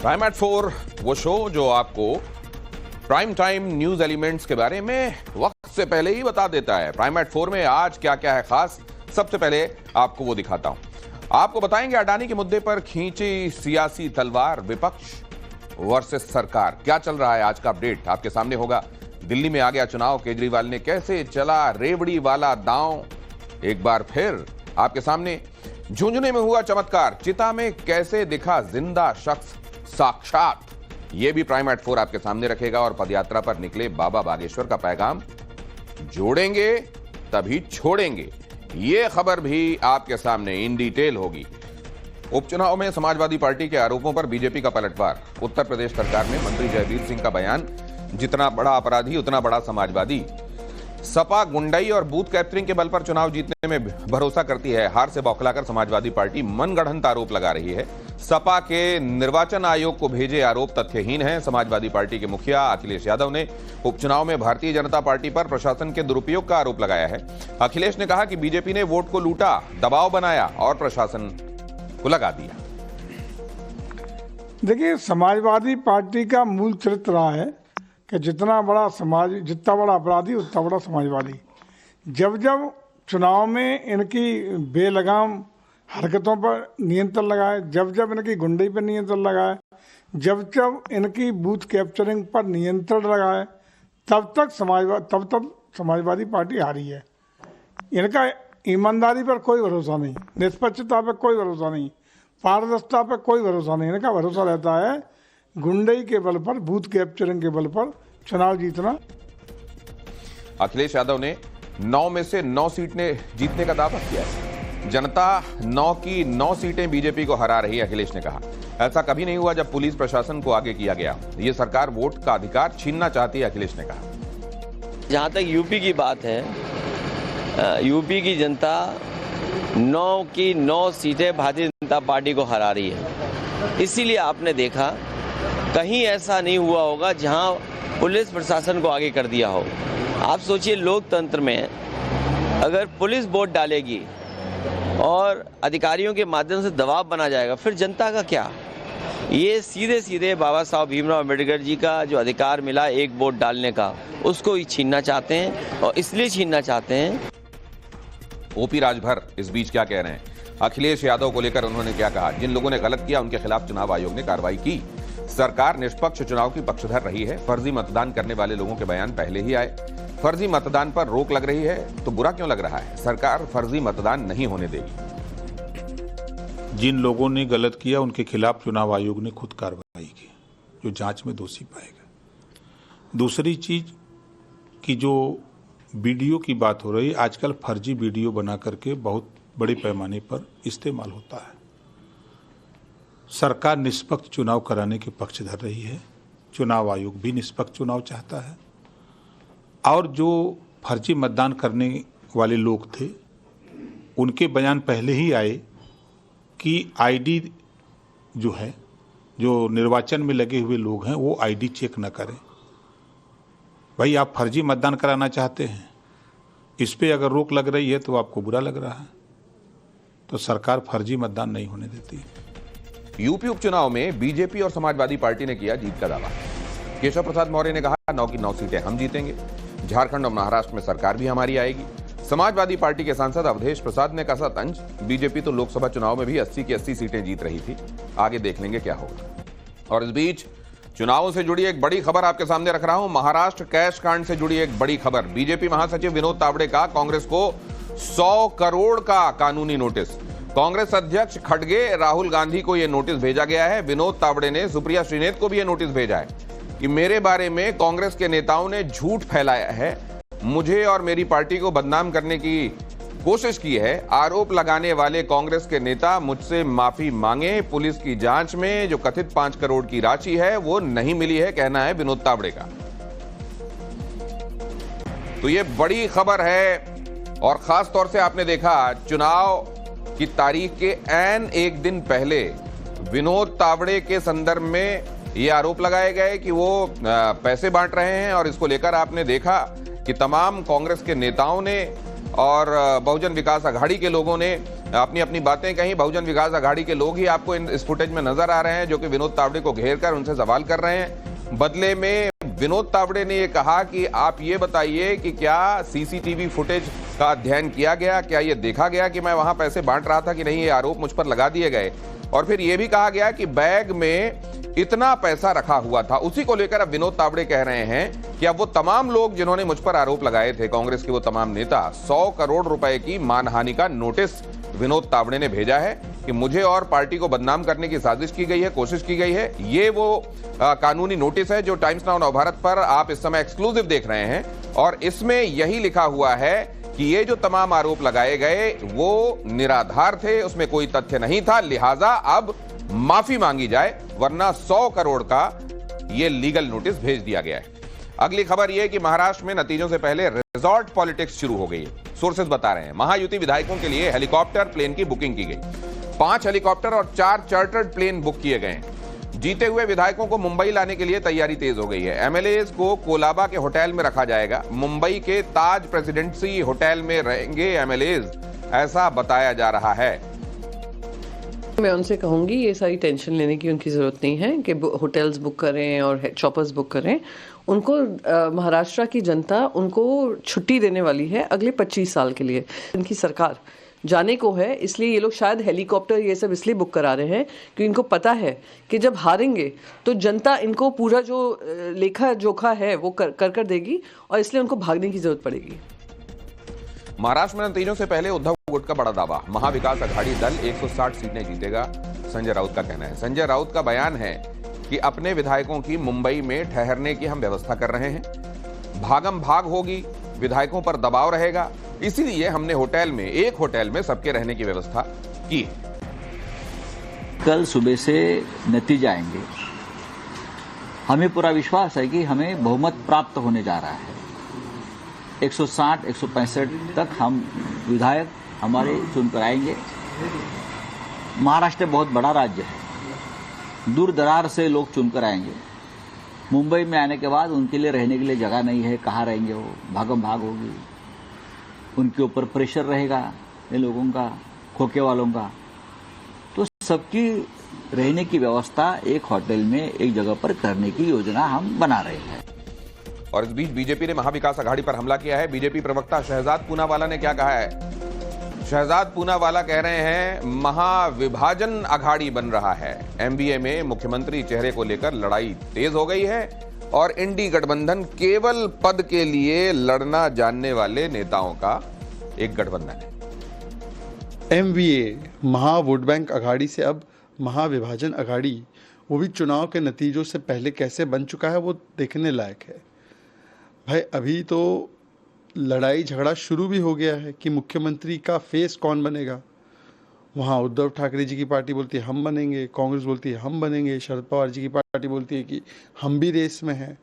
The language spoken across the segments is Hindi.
प्राइम एट 4 वो शो जो आपको प्राइम टाइम न्यूज एलिमेंट्स के बारे में वक्त से पहले ही बता देता है। प्राइम एट 4 में आज क्या क्या है खास, सबसे पहले आपको वो दिखाता हूं। आपको बताएंगे अडानी के मुद्दे पर खींची सियासी तलवार, विपक्ष वर्सेस सरकार। क्या चल रहा है आज का अपडेट आपके सामने होगा। दिल्ली में आ गया चुनाव, केजरीवाल ने कैसे चला रेवड़ी वाला दांव, एक बार फिर आपके सामने। झुंझुनू में हुआ चमत्कार, चिता में कैसे दिखा जिंदा शख्स साक्षात, यह भी प्राइम एट 4 आपके सामने रखेगा। और पदयात्रा पर निकले बाबा बागेश्वर का पैगाम, जोड़ेंगे तभी छोड़ेंगे, यह खबर भी आपके सामने इन डिटेल होगी। उपचुनाव में समाजवादी पार्टी के आरोपों पर बीजेपी का पलटवार, उत्तर प्रदेश सरकार में मंत्री जयवीर सिंह का बयान, जितना बड़ा अपराधी उतना बड़ा समाजवादी। सपा गुंडाई और बूथ कैप्चरिंग के बल पर चुनाव जीतने में भरोसा करती है, हार से बौखलाकर समाजवादी पार्टी मनगढ़ंत आरोप लगा रही है। सपा के निर्वाचन आयोग को भेजे आरोप तथ्यहीन हैं। समाजवादी पार्टी के मुखिया अखिलेश यादव ने उपचुनाव में भारतीय जनता पार्टी पर प्रशासन के दुरुपयोग का आरोप लगाया है। अखिलेश ने कहा कि बीजेपी ने वोट को लूटा, दबाव बनाया और प्रशासन को लगा दिया। देखिए, समाजवादी पार्टी का मूल चरित्र रहा है कि जितना बड़ा अपराधी उतना बड़ा समाजवादी। जब जब चुनाव में इनकी बेलगाम हरकतों पर नियंत्रण लगाए, जब जब इनकी गुंडई पर नियंत्रण लगाए, जब जब इनकी बूथ कैप्चरिंग पर नियंत्रण लगाए, तब समाजवादी पार्टी हारी है। इनका ईमानदारी पर कोई भरोसा नहीं, निष्पक्षता पर कोई भरोसा नहीं, पारदर्शिता पर कोई भरोसा नहीं। इनका भरोसा रहता है गुंडई के बल पर, बूथ कैप्चरिंग के बल पर चुनाव जीतना। अखिलेश यादव ने 9 में से 9 सीटें जीतने का दावा किया है। जनता 9 की 9 सीटें बीजेपी को हरा रही है, अखिलेश ने कहा। ऐसा कभी नहीं हुआ जब पुलिस प्रशासन को आगे किया गया। ये सरकार वोट का अधिकार छीनना चाहती है, अखिलेश ने कहा। जहां तक यूपी की बात है, यूपी की जनता 9 की 9 सीटें भारतीय जनता पार्टी को हरा रही है। इसीलिए आपने देखा कहीं ऐसा नहीं हुआ होगा जहां पुलिस प्रशासन को आगे कर दिया हो। आप सोचिए, लोकतंत्र में अगर पुलिस वोट डालेगी और अधिकारियों के माध्यम से दबाव बना जाएगा, फिर जनता का क्या? ये सीधे सीधे बाबा साहब भीमराव अम्बेडकर जी का जो अधिकार मिला एक वोट डालने का, उसको ही छीनना चाहते हैं। और इसलिए छीनना चाहते हैं। ओपी राजभर इस बीच क्या कह रहे हैं, अखिलेश यादव को लेकर उन्होंने क्या कहा। जिन लोगों ने गलत किया उनके खिलाफ चुनाव आयोग ने कार्रवाई की। सरकार निष्पक्ष चुनाव की पक्षधर रही है। फर्जी मतदान करने वाले लोगों के बयान पहले ही आए। फर्जी मतदान पर रोक लग रही है तो बुरा क्यों लग रहा है? सरकार फर्जी मतदान नहीं होने देगी। जिन लोगों ने गलत किया उनके खिलाफ चुनाव आयोग ने खुद कार्रवाई की, जो जांच में दोषी पाएगा। दूसरी चीज की जो वीडियो की बात हो रही है, आजकल फर्जी वीडियो बना करके बहुत बड़े पैमाने पर इस्तेमाल होता है। सरकार निष्पक्ष चुनाव कराने के पक्षधर रही है। चुनाव आयोग भी निष्पक्ष चुनाव चाहता है। और जो फर्जी मतदान करने वाले लोग थे उनके बयान पहले ही आए कि आईडी जो है, जो निर्वाचन में लगे हुए लोग हैं, वो आईडी चेक न करें। भाई, आप फर्जी मतदान कराना चाहते हैं, इस पे अगर रोक लग रही है तो आपको बुरा लग रहा है। तो सरकार फर्जी मतदान नहीं होने देती। यूपी उपचुनाव में बीजेपी और समाजवादी पार्टी ने किया जीत का दावा। केशव प्रसाद मौर्य ने कहा 9 की 9 सीटें हम जीतेंगे। झारखंड और महाराष्ट्र में सरकार भी हमारी आएगी। समाजवादी पार्टी के सांसद अवधेश प्रसाद ने कसा तंज, बीजेपी तो लोकसभा चुनाव में भी 80 की 80 सीटें जीत रही थी, आगे देख लेंगे क्या होगा। और इस बीच चुनावों से जुड़ी एक बड़ी खबर आपके सामने रख रहा हूं। महाराष्ट्र कैश कांड से जुड़ी एक बड़ी खबर। बीजेपी महासचिव विनोद तावड़े का कांग्रेस को 100 करोड़ का कानूनी नोटिस। कांग्रेस अध्यक्ष खड़गे राहुल गांधी को यह नोटिस भेजा गया है। विनोद तावड़े ने सुप्रिया श्रीनेत को भी यह नोटिस भेजा है कि मेरे बारे में कांग्रेस के नेताओं ने झूठ फैलाया है, मुझे और मेरी पार्टी को बदनाम करने की कोशिश की है। आरोप लगाने वाले कांग्रेस के नेता मुझसे माफी मांगे। पुलिस की जांच में जो कथित 5 करोड़ की राशि है वो नहीं मिली है, कहना है विनोद तावड़े का। तो ये बड़ी खबर है। और खास तौर से आपने देखा चुनाव की तारीख के ऐन एक दिन पहले विनोद तावड़े के संदर्भ में ये आरोप लगाए गए कि वो पैसे बांट रहे हैं। और इसको लेकर आपने देखा कि तमाम कांग्रेस के नेताओं ने और बहुजन विकास अघाड़ी के लोगों ने अपनी अपनी बातें कहीं। बहुजन विकास अघाड़ी के लोग ही आपको इस फुटेज में नजर आ रहे हैं, जो कि विनोद तावड़े को घेर कर उनसे सवाल कर रहे हैं। बदले में विनोद तावड़े ने यह कहा कि आप ये बताइए कि क्या सीसीटीवी फुटेज का अध्ययन किया गया, क्या यह देखा गया कि मैं वहां पैसे बांट रहा था कि नहीं। ये आरोप मुझ पर लगा दिए गए। और फिर यह भी कहा गया कि बैग में इतना पैसा रखा हुआ था। उसी को लेकर अब विनोद तावड़े कह रहे हैं कि अब वो तमाम लोग जिन्होंने मुझ पर आरोप लगाए थे, कांग्रेस के वो तमाम नेता, 100 करोड़ रुपए की मानहानि का नोटिस विनोद तावड़े ने भेजा है कि मुझे और पार्टी को बदनाम करने की साजिश की गई है, कोशिश की गई है। ये वो कानूनी नोटिस है जो टाइम्स नाउ नवभारत पर आप इस समय एक्सक्लूसिव देख रहे हैं। और इसमें यही लिखा हुआ है कि ये जो तमाम आरोप लगाए गए वो निराधार थे, उसमें कोई तथ्य नहीं था, लिहाजा अब माफी मांगी जाए, वरना 100 करोड़ का ये लीगल नोटिस भेज दिया गया है। अगली खबर यह कि महाराष्ट्र में नतीजों से पहले रिजॉर्ट पॉलिटिक्स शुरू हो गई है। सोर्सेज बता रहे हैं महायुति विधायकों के लिए हेलीकॉप्टर प्लेन की बुकिंग की गई। 5 हेलीकॉप्टर और 4 चार्टर्ड प्लेन बुक किए गए हैं। जीते हुए विधायकों को मुंबई लाने के लिए तैयारी तेज हो गई है। एमएलएज को कोलाबा के होटल में रखा जाएगा। मुंबई के ताज प्रेसिडेंसी होटल में रहेंगे एमएलएज, ऐसा बताया जा रहा है। मैं उनसे कहूंगी ये सारी टेंशन लेने की उनकी ज़रूरत नहीं है कि होटल्स बुक करें और चॉपर्स बुक करें। उनको महाराष्ट्र की जनता उनको छुट्टी देने वाली है अगले 25 साल के लिए। इनकी सरकार जाने को है, इसलिए ये लोग शायद हेलीकॉप्टर ये सब इसलिए बुक करा रहे हैं कि इनको पता है कि जब हारेंगे तो जनता इनको पूरा जो लेखा जोखा है वो कर देगी और इसलिए उनको भागने की जरूरत पड़ेगी। महाराष्ट्र में नतीजों से पहले उद्धव गुट का बड़ा दावा, महाविकास अघाड़ी दल 160 सीटें जीतेगा, संजय राउत का कहना है। संजय राउत का बयान है कि अपने विधायकों की मुंबई में ठहरने की हम व्यवस्था कर रहे हैं, भागम भाग होगी, विधायकों पर दबाव रहेगा, इसीलिए हमने एक होटल में सबके रहने की व्यवस्था की। कल सुबह से नतीजे आएंगे। हमें पूरा विश्वास है कि हमें बहुमत प्राप्त होने जा रहा है। 160, 165 तक हम विधायक हमारे चुनकर आएंगे। महाराष्ट्र बहुत बड़ा राज्य है, दूर दरार से लोग चुनकर आएंगे। मुंबई में आने के बाद उनके लिए रहने के लिए जगह नहीं है, कहाँ रहेंगे वो, भागम भाग होगी, उनके ऊपर प्रेशर रहेगा इन लोगों का, खोखे वालों का। तो सबकी रहने की व्यवस्था एक होटल में एक जगह पर करने की योजना हम बना रहे हैं। और इस बीच बीजेपी ने महाविकास अघाड़ी पर हमला किया है। बीजेपी प्रवक्ता शहजाद पूनावाला ने क्या कहा है? शहजाद पूनावाला कह रहे हैं महाविभाजन अघाड़ी बन रहा है। एमबीए में मुख्यमंत्री चेहरे को लेकर लड़ाई तेज हो गई है और इंडी गठबंधन केवल पद के लिए लड़ना जानने वाले नेताओं का एक गठबंधन है। एमवीए महा वोट बैंक अघाड़ी से अब महाविभाजन अघाड़ी, वो भी चुनाव के नतीजों से पहले कैसे बन चुका है वो देखने लायक है। भाई अभी तो लड़ाई झगड़ा शुरू भी हो गया है कि मुख्यमंत्री का फेस कौन बनेगा। वहाँ उद्धव ठाकरे जी की पार्टी बोलती है हम बनेंगे, कांग्रेस बोलती है हम बनेंगे, शरद पवार जी की पार्टी बोलती है कि हम भी रेस में हैं।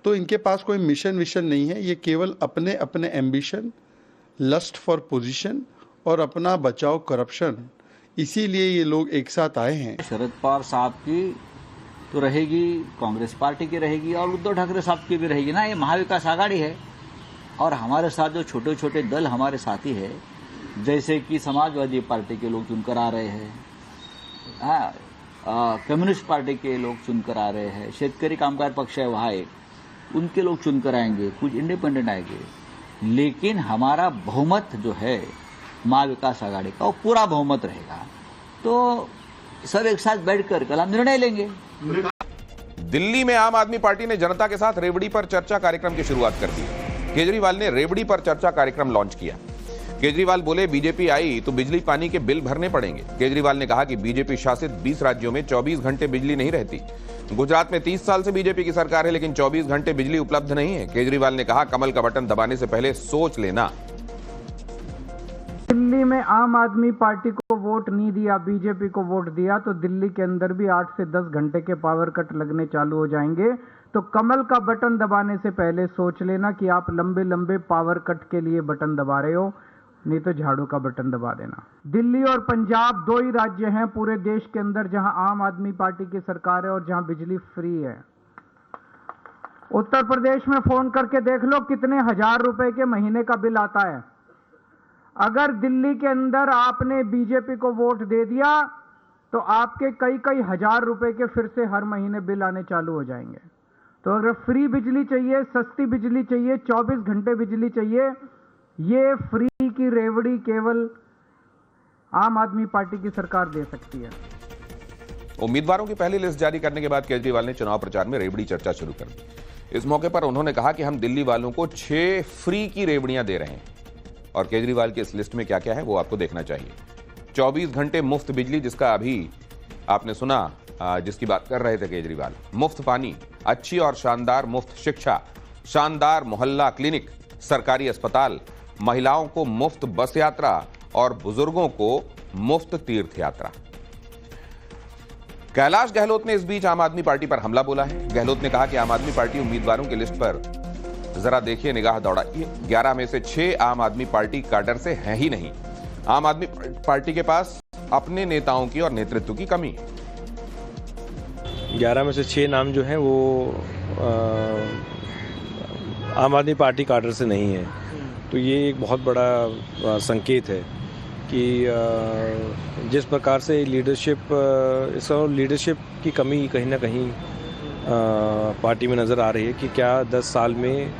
तो इनके पास कोई मिशन विशन नहीं है, ये केवल अपने अपने एम्बिशन, लस्ट फॉर पोजीशन और अपना बचाव करप्शन, इसीलिए ये लोग एक साथ आए हैं। शरद पवार साहब की तो रहेगी, कांग्रेस पार्टी की रहेगी और उद्धव ठाकरे साहब की भी रहेगी ना। ये महाविकास आघाड़ी है और हमारे साथ जो छोटे छोटे दल हमारे साथी है, जैसे कि समाजवादी पार्टी के लोग चुनकर आ रहे हैं, कम्युनिस्ट पार्टी के लोग चुनकर आ रहे हैं, शेतकरी कामगार पक्ष है वहाँ एक, उनके लोग चुनकर आएंगे, कुछ इंडिपेंडेंट आएंगे। लेकिन हमारा बहुमत जो है महाविकास आघाड़ी का वो पूरा बहुमत रहेगा। तो सब एक साथ बैठकर कल हम निर्णय लेंगे। दिल्ली में आम आदमी पार्टी ने जनता के साथ रेवड़ी पर चर्चा कार्यक्रम की शुरुआत कर दी। केजरीवाल ने रेवड़ी पर चर्चा कार्यक्रम लॉन्च किया। केजरीवाल बोले बीजेपी आई तो बिजली पानी के बिल भरने पड़ेंगे। केजरीवाल ने कहा कि बीजेपी शासित 20 राज्यों में 24 घंटे बिजली नहीं रहती। गुजरात में 30 साल से बीजेपी की सरकार है लेकिन 24 घंटे बिजली उपलब्ध नहीं है। केजरीवाल ने कहा कमल का बटन दबाने से पहले सोच लेना। दिल्ली में आम आदमी पार्टी को वोट नहीं दिया, बीजेपी को वोट दिया तो दिल्ली के अंदर भी 8 से 10 घंटे के पावर कट लगने चालू हो जाएंगे। तो कमल का बटन दबाने से पहले सोच लेना कि आप लंबे लंबे पावर कट के लिए बटन दबा रहे हो, नहीं तो झाड़ू का बटन दबा देना। दिल्ली और पंजाब 2 ही राज्य हैं पूरे देश के अंदर जहां आम आदमी पार्टी की सरकार है और जहां बिजली फ्री है। उत्तर प्रदेश में फोन करके देख लो कितने हजार रुपए के महीने का बिल आता है। अगर दिल्ली के अंदर आपने बीजेपी को वोट दे दिया तो आपके कई कई हजार रुपए के फिर से हर महीने बिल आने चालू हो जाएंगे। तो अगर फ्री बिजली चाहिए, सस्ती बिजली चाहिए, 24 घंटे बिजली चाहिए, ये फ्री की रेवड़ी केवल आम आदमी पार्टी की सरकार दे सकती है। उम्मीदवारों की पहली लिस्ट जारी करने के बाद केजरीवाल ने चुनाव प्रचार में रेवड़ी चर्चा शुरू कर दी। इस मौके पर उन्होंने कहा कि हम दिल्ली वालों को 6 फ्री की रेवड़ियां दे रहे हैं और केजरीवाल की इस लिस्ट में क्या क्या है वो आपको देखना चाहिए। 24 घंटे मुफ्त बिजली, जिसका अभी आपने सुना, जिसकी बात कर रहे थे केजरीवाल, मुफ्त पानी, अच्छी और शानदार मुफ्त शिक्षा, शानदार मोहल्ला क्लिनिक, सरकारी अस्पताल, महिलाओं को मुफ्त बस यात्रा और बुजुर्गों को मुफ्त तीर्थ यात्रा। कैलाश गहलोत ने इस बीच आम आदमी पार्टी पर हमला बोला है। गहलोत ने कहा कि आम आदमी पार्टी उम्मीदवारों की लिस्ट पर जरा देखिए, निगाह दौड़ाइए, 11 में से 6 आम आदमी पार्टी कैडर से हैं ही नहीं। आम आदमी पार्टी के पास अपने नेताओं की और नेतृत्व की कमी है। 11 में से 6 नाम जो हैं वो आम आदमी पार्टी कैडर से नहीं है, तो ये एक बहुत बड़ा संकेत है कि जिस प्रकार से लीडरशिप की कमी कहीं ना कहीं पार्टी में नज़र आ रही है कि क्या 10 साल में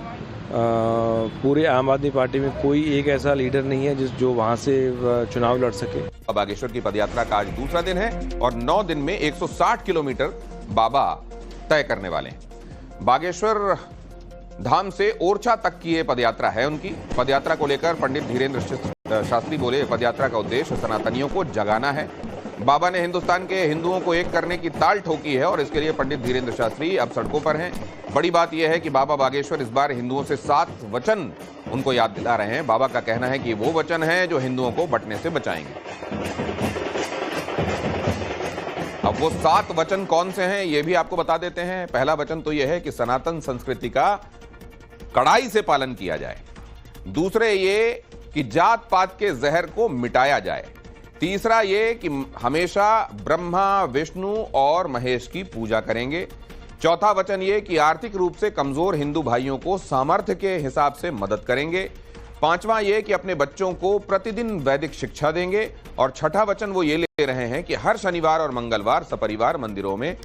पूरे आम आदमी पार्टी में कोई एक ऐसा लीडर नहीं है जो वहां से चुनाव लड़ सके। बागेश्वर की पदयात्रा का आज दूसरा दिन है और 9 दिन में 160 किलोमीटर बाबा तय करने वाले हैं। बागेश्वर धाम से ओरछा तक की ये पदयात्रा है उनकी। पदयात्रा को लेकर पंडित धीरेन्द्र शास्त्री बोले, पदयात्रा का उद्देश्य सनातनियों को जगाना है। बाबा ने हिंदुस्तान के हिंदुओं को एक करने की ताल ठोकी है और इसके लिए पंडित धीरेन्द्र शास्त्री अब सड़कों पर हैं। बड़ी बात यह है कि बाबा बागेश्वर इस बार हिंदुओं से 7 वचन उनको याद दिला रहे हैं। बाबा का कहना है कि वो वचन हैं जो हिंदुओं को बंटने से बचाएंगे। अब वो 7 वचन कौन से हैं ये भी आपको बता देते हैं। पहला वचन तो यह है कि सनातन संस्कृति का कड़ाई से पालन किया जाए। दूसरे ये कि जात पात के जहर को मिटाया जाए। तीसरा ये कि हमेशा ब्रह्मा, विष्णु और महेश की पूजा करेंगे। चौथा वचन ये कि आर्थिक रूप से कमजोर हिंदू भाइयों को सामर्थ्य के हिसाब से मदद करेंगे। पांचवा ये कि अपने बच्चों को प्रतिदिन वैदिक शिक्षा देंगे। और छठा वचन वो ये ले रहे हैं कि हर शनिवार और मंगलवार सपरिवार मंदिरों में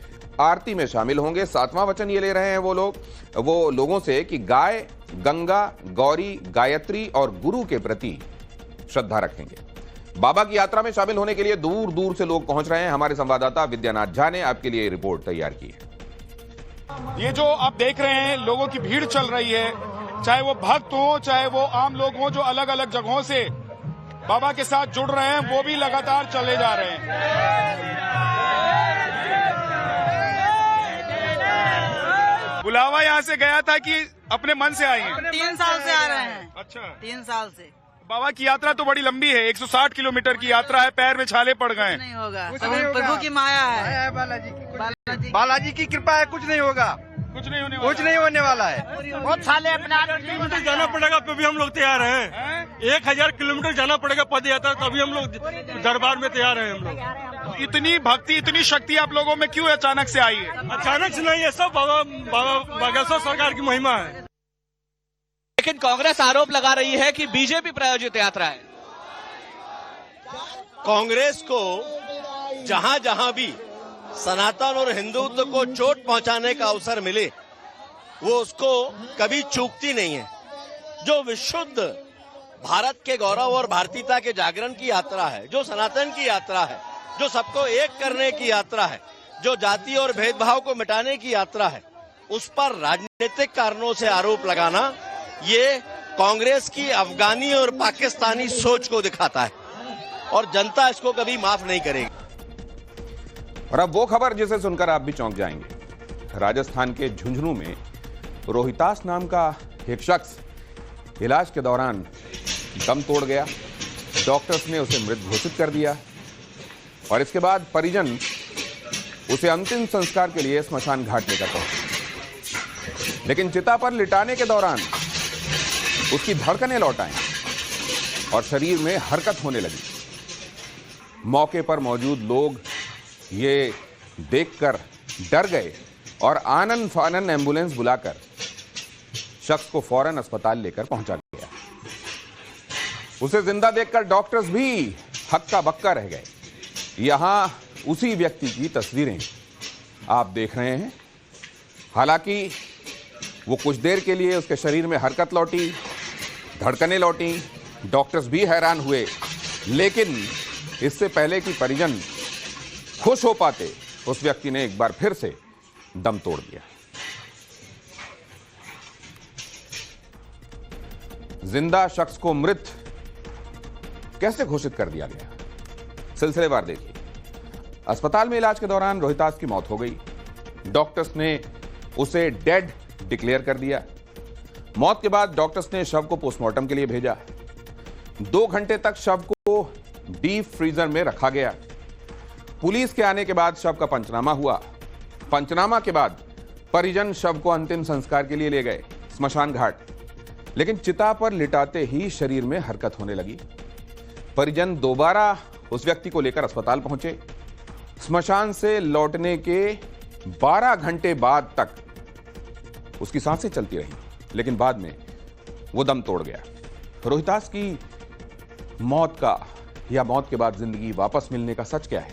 आरती में शामिल होंगे। 7वां वचन ये ले रहे हैं वो लोगों से कि गाय, गंगा, गौरी, गायत्री और गुरु के प्रति श्रद्धा रखेंगे। बाबा की यात्रा में शामिल होने के लिए दूर दूर से लोग पहुंच रहे हैं। हमारे संवाददाता विद्यानाथ झा ने आपके लिए रिपोर्ट तैयार की है। ये जो आप देख रहे हैं, लोगों की भीड़ चल रही है, चाहे वो भक्त हो, चाहे वो आम लोग हो जो अलग अलग जगहों से बाबा के साथ जुड़ रहे हैं, वो भी लगातार चले जा रहे हैं। बुलावा यहाँ से गया था कि अपने मन से आए हैं? 3 साल से आ रहे हैं। अच्छा, 3 साल से। बाबा की यात्रा तो बड़ी लंबी है, 160 किलोमीटर की यात्रा है, पैर में छाले पड़ गए। नहीं होगा, प्रभु की माया है, बालाजी की कृपा है, कुछ नहीं होगा, कुछ नहीं होने वाला है। बहुत छाले अपना जाना पड़ेगा तभी हम लोग तैयार हैं। 1000 किलोमीटर जाना पड़ेगा पद यात्रा, तभी हम लोग दरबार में तैयार हैं। हम लोग इतनी भक्ति, इतनी शक्ति आप लोगों में क्यों अचानक से आई है? अचानक से नहीं है, सब बाबा बागेश्वर सरकार की महिमा है। लेकिन कांग्रेस आरोप लगा रही है कि बीजेपी प्रायोजित यात्रा है। कांग्रेस को जहां जहां भी सनातन और हिंदुत्व को चोट पहुंचाने का अवसर मिले वो उसको कभी चूकती नहीं है। जो विशुद्ध भारत के गौरव और भारतीयता के जागरण की यात्रा है, जो सनातन की यात्रा है, जो सबको एक करने की यात्रा है, जो जाति और भेदभाव को मिटाने की यात्रा है, उस पर राजनीतिक कारणों से आरोप लगाना ये कांग्रेस की अफगानी और पाकिस्तानी सोच को दिखाता है और जनता इसको कभी माफ नहीं करेगी। और अब वो खबर जिसे सुनकर आप भी चौंक जाएंगे। राजस्थान के झुंझुनू में रोहितास नाम का एक शख्स इलाज के दौरान दम तोड़ गया। डॉक्टर्स ने उसे मृत घोषित कर दिया और इसके बाद परिजन उसे अंतिम संस्कार के लिए स्मशान घाट लेकर पहुंचे। लेकिन चिता पर लिटाने के दौरान उसकी धड़कनें लौट आईं और शरीर में हरकत होने लगी। मौके पर मौजूद लोग ये देखकर डर गए और आनन फानन एम्बुलेंस बुलाकर शख्स को फौरन अस्पताल लेकर पहुंचा गया। उसे जिंदा देखकर डॉक्टर्स भी हक्का बक्का रह गए। यहां उसी व्यक्ति की तस्वीरें आप देख रहे हैं। हालांकि वो कुछ देर के लिए उसके शरीर में हरकत लौटी, धड़कनें लौटी, डॉक्टर्स भी हैरान हुए, लेकिन इससे पहले कि परिजन खुश हो पाते, उस व्यक्ति ने एक बार फिर से दम तोड़ दिया। जिंदा शख्स को मृत कैसे घोषित कर दिया गया, सिलसिलेवार देखिए। अस्पताल में इलाज के दौरान रोहितास की मौत हो गई। डॉक्टर्स ने उसे डेड डिक्लेयर कर दिया। मौत के बाद डॉक्टर्स ने शव को पोस्टमार्टम के लिए भेजा। 2 घंटे तक शव को डीप फ्रीजर में रखा गया। पुलिस के आने के बाद शव का पंचनामा हुआ। पंचनामा के बाद परिजन शव को अंतिम संस्कार के लिए ले गए स्मशान घाट, लेकिन चिता पर लिटाते ही शरीर में हरकत होने लगी। परिजन दोबारा उस व्यक्ति को लेकर अस्पताल पहुंचे। स्मशान से लौटने के 12 घंटे बाद तक उसकी सांसें चलती रहीं, लेकिन बाद में वो दम तोड़ गया। रोहितास की मौत का या मौत के बाद जिंदगी वापस मिलने का सच क्या है?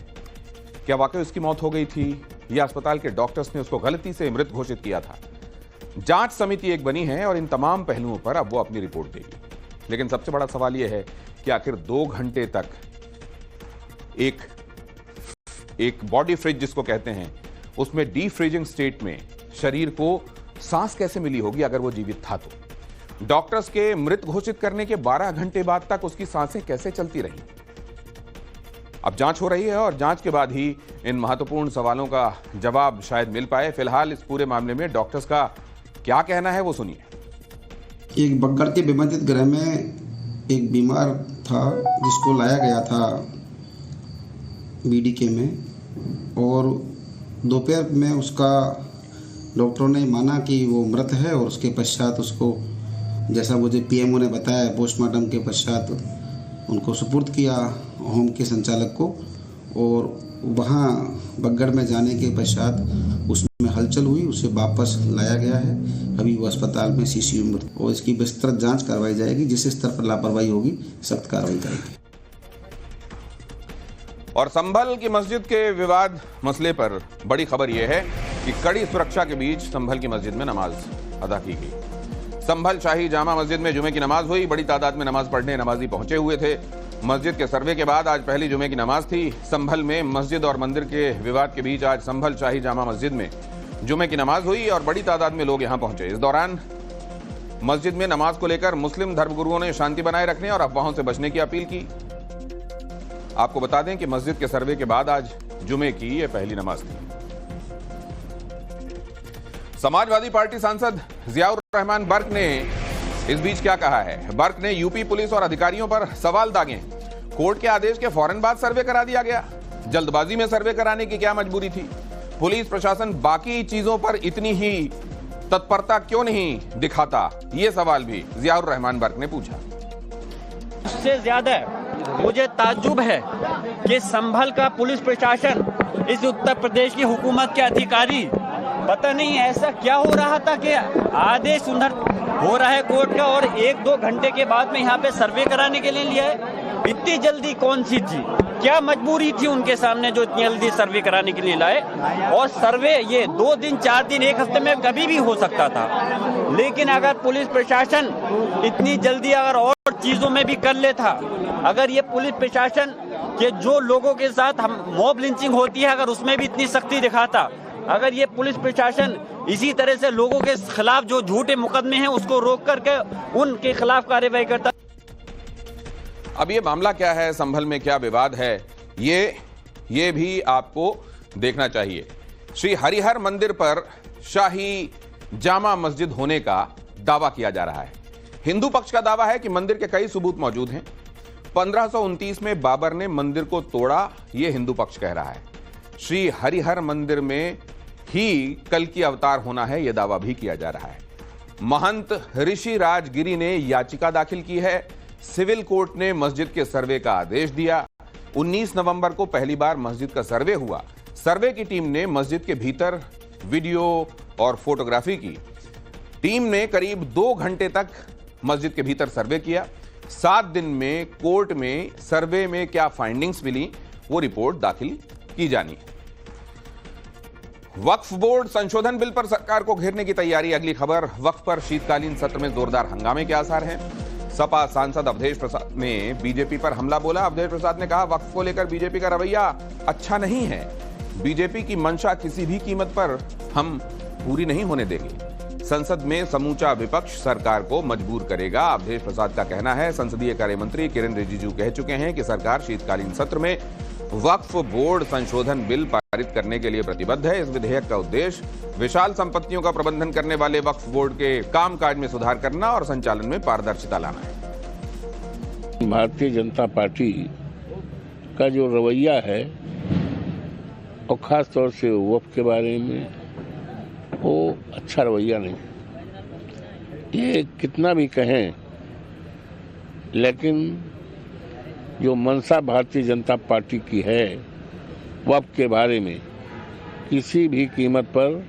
क्या वाकई उसकी मौत हो गई थी या अस्पताल के डॉक्टर्स ने उसको गलती से मृत घोषित किया था? जांच समिति एक बनी है और इन तमाम पहलुओं पर अब वो अपनी रिपोर्ट देगी। लेकिन सबसे बड़ा सवाल यह है कि आखिर 2 घंटे तक एक बॉडी फ्रिज जिसको कहते हैं, उसमें डीप फ्रीजिंग स्टेट में शरीर को सांस कैसे मिली होगी अगर वो जीवित था तो? डॉक्टर्स के मृत घोषित करने के 12 घंटे बाद तक उसकी सांसें कैसे चलती रहीं? अब जांच हो रही है और जांच के बाद ही इन महत्वपूर्ण सवालों का जवाब शायद मिल पाए। फिलहाल इस पूरे मामले में डॉक्टर्स का क्या कहना है वो सुनिए। एक बग्गड़ के विभाजित गृह में एक बीमार था जिसको लाया गया था बीडीके में, और दोपहर में उसका डॉक्टरों ने माना कि वो मृत है और उसके पश्चात उसको, जैसा मुझे पीएमओ ने बताया, पोस्टमार्टम के पश्चात उनको सुपुर्द किया होम के संचालक को, और वहाँ बग्गड़ में जाने के पश्चात उसमें हलचल हुई, उसे वापस लाया गया है। अभी वो अस्पताल में सीसीयू में, और इसकी विस्तृत जांच करवाई जाएगी। जिस स्तर पर लापरवाही होगी सख्त कार्रवाई करेगी। और संभल की मस्जिद के विवाद मसले पर बड़ी खबर यह है कि कड़ी सुरक्षा के बीच संभल की मस्जिद में नमाज अदा की गई। संभल शाही जामा मस्जिद में जुमे की नमाज हुई। बड़ी तादाद में नमाज पढ़ने नमाजी पहुंचे हुए थे। मस्जिद के सर्वे के बाद आज पहली जुमे की नमाज थी। संभल में मस्जिद और मंदिर के विवाद के बीच आज संभल शाही जामा मस्जिद में जुमे की नमाज हुई और बड़ी तादाद में लोग यहां पहुंचे। इस दौरान मस्जिद में नमाज को लेकर मुस्लिम धर्मगुरुओं ने शांति बनाए रखने और अफवाहों से बचने की अपील की। आपको बता दें कि मस्जिद के सर्वे के बाद आज जुमे की यह पहली नमाज थी। समाजवादी पार्टी सांसद जियाउर रहमान बर्क ने इस बीच क्या कहा है? बर्क ने यूपी पुलिस और अधिकारियों पर सवाल दागे। कोर्ट के आदेश के फौरन बाद सर्वे करा दिया गया। जल्दबाजी में सर्वे कराने की क्या मजबूरी थी? पुलिस प्रशासन बाकी चीजों पर इतनी ही तत्परता क्यों नहीं दिखाता? ये सवाल भी जियाउर रहमान बर्क ने पूछा। उससे ज्यादा मुझे ताज्जुब है कि संभल का पुलिस प्रशासन, इस उत्तर प्रदेश की हुकूमत के अधिकारी, पता नहीं ऐसा क्या हो रहा था कि आदेश उधर हो रहा है कोर्ट का और 1-2 घंटे के बाद में यहाँ पे सर्वे कराने के लिए लिया है। इतनी जल्दी कौन सी थी? क्या मजबूरी थी उनके सामने जो इतनी जल्दी सर्वे कराने के लिए लाए? और सर्वे ये 2 दिन 4 दिन 1 हफ्ते में कभी भी हो सकता था, लेकिन अगर पुलिस प्रशासन इतनी जल्दी अगर और चीजों में भी कर लेता, अगर ये पुलिस प्रशासन के जो लोगों के साथ हम मॉब लिंचिंग होती है अगर उसमें भी इतनी सख्ती दिखाता, अगर ये पुलिस प्रशासन इसी तरह से लोगों के खिलाफ जो झूठे मुकदमे हैं उसको रोक करके उनके खिलाफ कार्रवाई करता। अब ये मामला क्या है, संभल में क्या विवाद है, ये भी आपको देखना चाहिए। श्री हरिहर मंदिर पर शाही जामा मस्जिद होने का दावा किया जा रहा है। हिंदू पक्ष का दावा है कि मंदिर के कई सबूत मौजूद हैं। 1529 में बाबर ने मंदिर को तोड़ा, यह हिंदू पक्ष कह रहा है। श्री हरिहर मंदिर में ही कल की अवतार होना है, यह दावा भी किया जा रहा है। महंत ऋषि राजगिरी ने याचिका दाखिल की है। सिविल कोर्ट ने मस्जिद के सर्वे का आदेश दिया। 19 नवंबर को पहली बार मस्जिद का सर्वे हुआ। सर्वे की टीम ने मस्जिद के भीतर वीडियो और फोटोग्राफी की। टीम ने करीब 2 घंटे तक मस्जिद के भीतर सर्वे किया। 7 दिन में कोर्ट में सर्वे में क्या फाइंडिंग्स मिली, वो रिपोर्ट दाखिल की जानी है। वक्फ बोर्ड संशोधन बिल पर सरकार को घेरने की तैयारी। अगली खबर, वक्फ पर शीतकालीन सत्र में जोरदार हंगामे के आसार हैं। सपा सांसद अवधेश प्रसाद ने बीजेपी पर हमला बोला। अवधेश प्रसाद ने कहा, वक्फ को लेकर बीजेपी का रवैया अच्छा नहीं है। बीजेपी की मंशा किसी भी कीमत पर हम पूरी नहीं होने देंगे। संसद में समूचा विपक्ष सरकार को मजबूर करेगा, अवधेश प्रसाद का कहना है। संसदीय कार्य मंत्री किरेन रिजिजू कह चुके हैं कि सरकार शीतकालीन सत्र में वक्फ बोर्ड संशोधन बिल पारित करने के लिए प्रतिबद्ध है। इस विधेयक का उद्देश्य विशाल संपत्तियों का प्रबंधन करने वाले वक्फ बोर्ड के कामकाज में सुधार करना और संचालन में पारदर्शिता लाना है। भारतीय जनता पार्टी का जो रवैया है और खास तौर से वक्फ के बारे में, वो अच्छा रवैया नहीं। ये कितना भी कहें, लेकिन जो मंशा भारतीय जनता पार्टी की है, वक्फ के बारे में किसी भी कीमत पर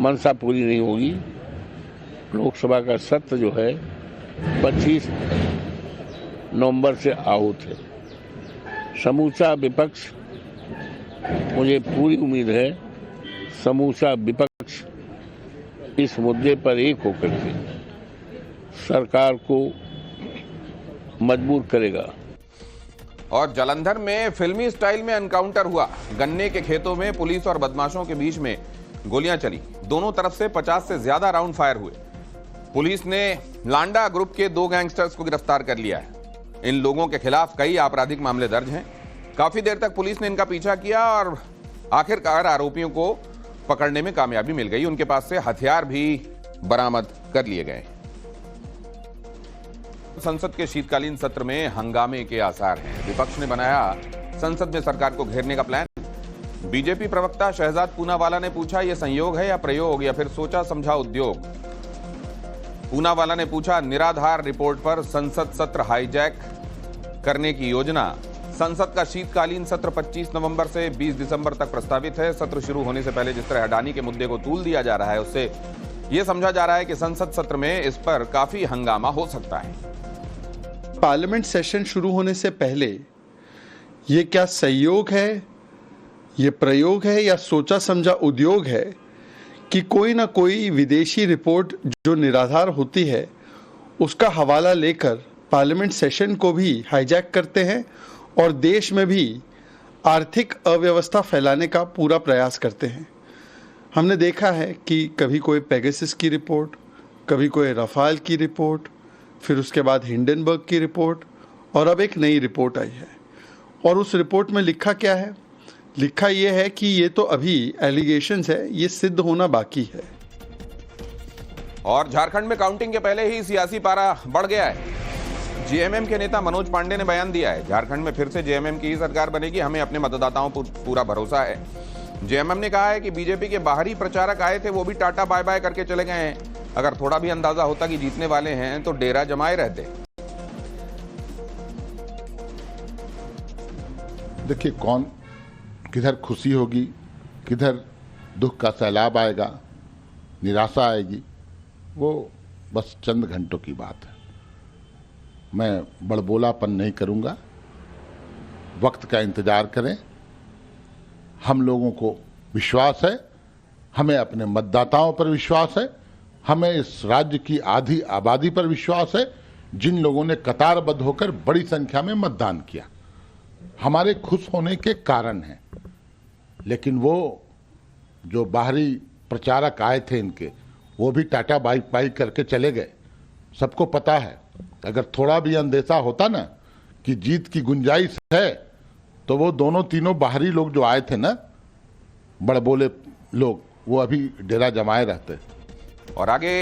मंशा पूरी नहीं होगी। लोकसभा का सत्र जो है 25 नवंबर से आहूत है। समूचा विपक्ष, मुझे पूरी उम्मीद है समूचा विपक्ष इस मुद्दे पर एक होकर के सरकार को मजबूर करेगा। और जालंधर में फिल्मी स्टाइल में एनकाउंटर हुआ। गन्ने के खेतों में पुलिस और बदमाशों के बीच में गोलियां चली। दोनों तरफ से 50 से ज्यादा राउंड फायर हुए। पुलिस ने लांडा ग्रुप के 2 गैंगस्टर्स को गिरफ्तार कर लिया है। इन लोगों के खिलाफ कई आपराधिक मामले दर्ज हैं। काफी देर तक पुलिस ने इनका पीछा किया और आखिरकार आरोपियों को पकड़ने में कामयाबी मिल गई। उनके पास से हथियार भी बरामद कर लिए गए। संसद के शीतकालीन सत्र में हंगामे के आसार हैं। विपक्ष ने बनाया संसद में सरकार को घेरने का प्लान। बीजेपी प्रवक्ता शहजाद पूनावाला ने पूछा, यह संयोग है या प्रयोग या फिर सोचा समझा उद्योग। पूनावाला ने पूछा, निराधार रिपोर्ट पर संसद सत्र हाईजैक करने की योजना। संसद का शीतकालीन सत्र 25 नवंबर से 20 दिसंबर तक प्रस्तावित है। सत्र शुरू होने से पहले जिस तरह अडानी के मुद्दे को तूल दिया जा रहा है, उससे यह समझा जा रहा है कि संसद सत्र में इस पर काफी हंगामा हो सकता है। पार्लियामेंट सेशन शुरू होने से पहले ये क्या संयोग है, ये प्रयोग है या सोचा समझा उद्योग है कि कोई ना कोई विदेशी रिपोर्ट जो निराधार होती है उसका हवाला लेकर पार्लियामेंट सेशन को भी हाईजैक करते हैं और देश में भी आर्थिक अव्यवस्था फैलाने का पूरा प्रयास करते हैं। हमने देखा है कि कभी कोई पेगासस की रिपोर्ट, कभी कोई रफाल की रिपोर्ट, फिर उसके बाद हिंडनबर्ग की रिपोर्ट और अब एक नई रिपोर्ट आई है। और उस रिपोर्ट में लिखा क्या है? लिखा यह है कि ये तो अभी एलिगेशंस है, ये सिद्ध होना बाकी है। और झारखंड में काउंटिंग के पहले ही सियासी पारा बढ़ गया है। जेएमएम के नेता मनोज पांडे ने बयान दिया है, झारखंड में फिर से जेएमएम की ही सरकार बनेगी, हमें अपने मतदाताओं पर पूरा भरोसा है। जेएमएम ने कहा है कि बीजेपी के बाहरी प्रचारक आए थे, वो भी टाटा बाय बाय करके चले गए हैं। अगर थोड़ा भी अंदाजा होता कि जीतने वाले हैं तो डेरा जमाए रहते। देखिए, कौन किधर खुशी होगी, किधर दुख का सैलाब आएगा, निराशा आएगी, वो बस चंद घंटों की बात है। मैं बड़बोलापन नहीं करूंगा, वक्त का इंतजार करें। हम लोगों को विश्वास है, हमें अपने मतदाताओं पर विश्वास है, हमें इस राज्य की आधी आबादी पर विश्वास है, जिन लोगों ने कतारबद्ध होकर बड़ी संख्या में मतदान किया। हमारे खुश होने के कारण हैं, लेकिन वो जो बाहरी प्रचारक आए थे इनके, वो भी टाटा बाई बाई करके चले गए। सबको पता है, अगर थोड़ा भी अंदेशा होता ना कि जीत की गुंजाइश है, तो वो दोनों तीनों बाहरी लोग जो आए थे ना, बड़बोले लोग, वो अभी डेरा जमाए रहते। और आगे